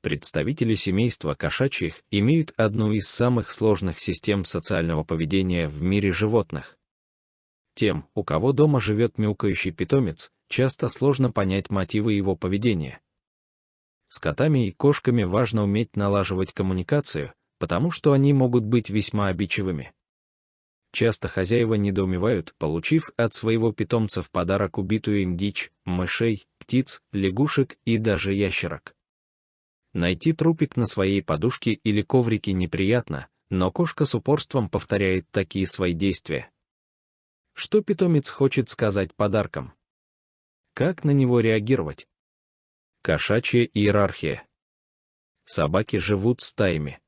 Представители семейства кошачьих имеют одну из самых сложных систем социального поведения в мире животных. Тем, у кого дома живет мяукающий питомец, часто сложно понять мотивы его поведения. С котами и кошками важно уметь налаживать коммуникацию, потому что они могут быть весьма обидчивыми. Часто хозяева недоумевают, получив от своего питомца в подарок убитую им дичь, мышей, птиц, лягушек и даже ящерок. Найти трупик на своей подушке или коврике неприятно, но кошка с упорством повторяет такие свои действия. Что питомец хочет сказать подарком? Как на него реагировать? Кошачья иерархия. Собаки живут стаями.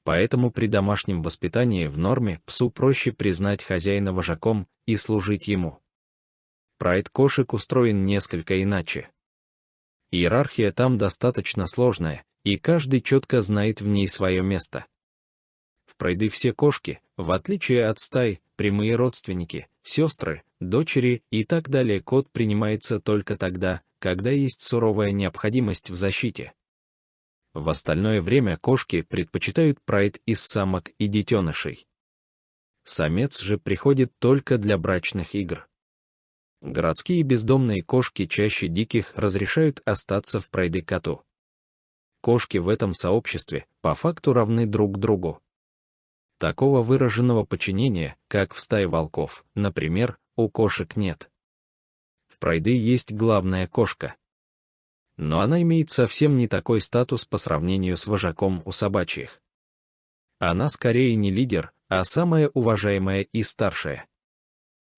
Поэтому при домашнем воспитании в норме псу проще признать хозяина вожаком и служить ему. Прайд кошек устроен несколько иначе. Иерархия там достаточно сложная, и каждый четко знает в ней свое место. В прайды все кошки, в отличие от стай, прямые родственники, сестры, дочери и так далее. Кот принимается только тогда, когда есть суровая необходимость в защите. В остальное время кошки предпочитают прайд из самок и детенышей. Самец же приходит только для брачных игр. Городские бездомные кошки чаще диких разрешают остаться в прайды коту. Кошки в этом сообществе по факту равны друг другу. Такого выраженного подчинения, как в стае волков, например, у кошек нет. В прайды есть главная кошка. Но она имеет совсем не такой статус по сравнению с вожаком у собачьих. Она скорее не лидер, а самая уважаемая и старшая.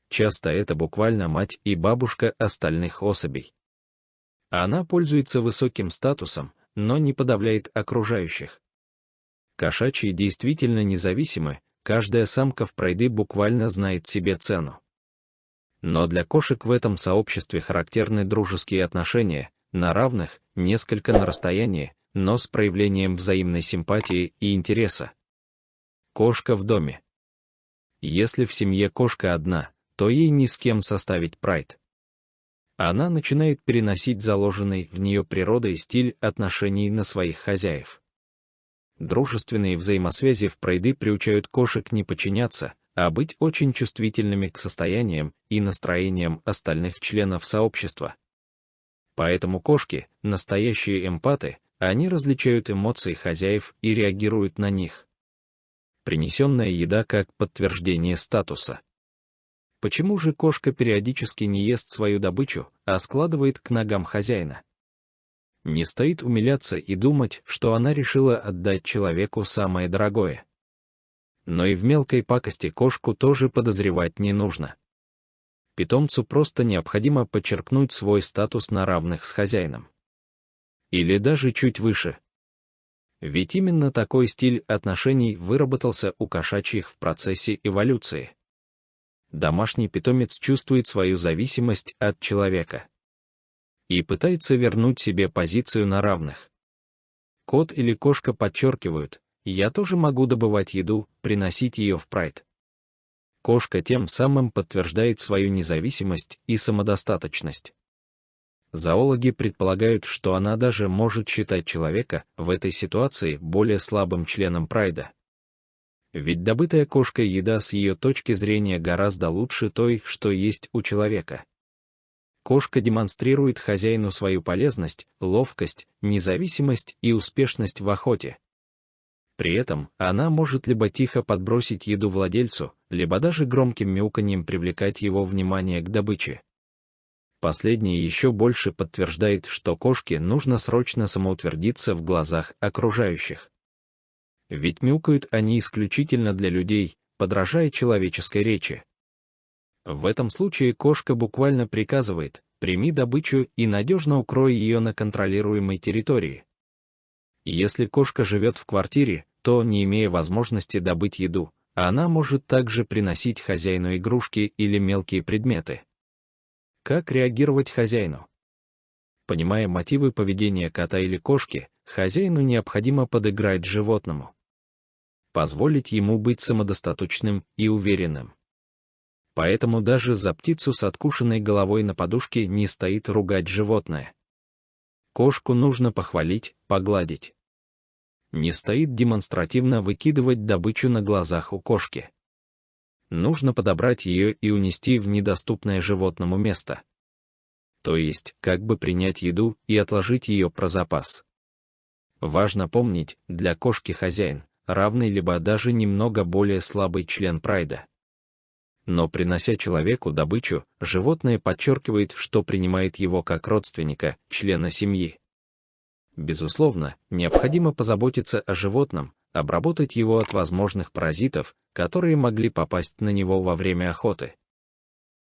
Часто это буквально мать и бабушка остальных особей. Она пользуется высоким статусом, но не подавляет окружающих. Кошачьи действительно независимы, каждая самка в прайды буквально знает себе цену. Но для кошек в этом сообществе характерны дружеские отношения, на равных, несколько на расстоянии, но с проявлением взаимной симпатии и интереса. Кошка в доме. Если в семье кошка одна, то ей ни с кем составить прайд. Она начинает переносить заложенный в нее природой стиль отношений на своих хозяев. Дружественные взаимосвязи в прайды приучают кошек не подчиняться, а быть очень чувствительными к состояниям и настроениям остальных членов сообщества. Поэтому кошки — настоящие эмпаты, они различают эмоции хозяев и реагируют на них. Принесенная еда как подтверждение статуса. Почему же кошка периодически не ест свою добычу, а складывает к ногам хозяина? Не стоит умиляться и думать, что она решила отдать человеку самое дорогое. Но и в мелкой пакости кошку тоже подозревать не нужно. Питомцу просто необходимо подчеркнуть свой статус на равных с хозяином. Или даже чуть выше. Ведь именно такой стиль отношений выработался у кошачьих в процессе эволюции. Домашний питомец чувствует свою зависимость от человека и пытается вернуть себе позицию на равных. Кот или кошка подчеркивают: «Я тоже могу добывать еду, приносить ее в прайд». Кошка тем самым подтверждает свою независимость и самодостаточность. Зоологи предполагают, что она даже может считать человека в этой ситуации более слабым членом прайда. Ведь добытая кошкой еда с ее точки зрения гораздо лучше той, что есть у человека. Кошка демонстрирует хозяину свою полезность, ловкость, независимость и успешность в охоте. При этом она может либо тихо подбросить еду владельцу, либо даже громким мяуканьем привлекать его внимание к добыче. Последнее еще больше подтверждает, что кошке нужно срочно самоутвердиться в глазах окружающих. Ведь мяукают они исключительно для людей, подражая человеческой речи. В этом случае кошка буквально приказывает: «Прими добычу и надежно укрой ее на контролируемой территории». Если кошка живет в квартире, то, не имея возможности добыть еду, она может также приносить хозяину игрушки или мелкие предметы. Как реагировать хозяину? Понимая мотивы поведения кота или кошки, хозяину необходимо подыграть животному. Позволить ему быть самодостаточным и уверенным. Поэтому даже за птицу с откушенной головой на подушке не стоит ругать животное. Кошку нужно похвалить, погладить. Не стоит демонстративно выкидывать добычу на глазах у кошки. Нужно подобрать ее и унести в недоступное животному место. То есть, как бы принять еду и отложить ее про запас. Важно помнить, для кошки хозяин, равный либо даже немного более слабый член прайда. Но принося человеку добычу, животное подчеркивает, что принимает его как родственника, члена семьи. Безусловно, необходимо позаботиться о животном, обработать его от возможных паразитов, которые могли попасть на него во время охоты.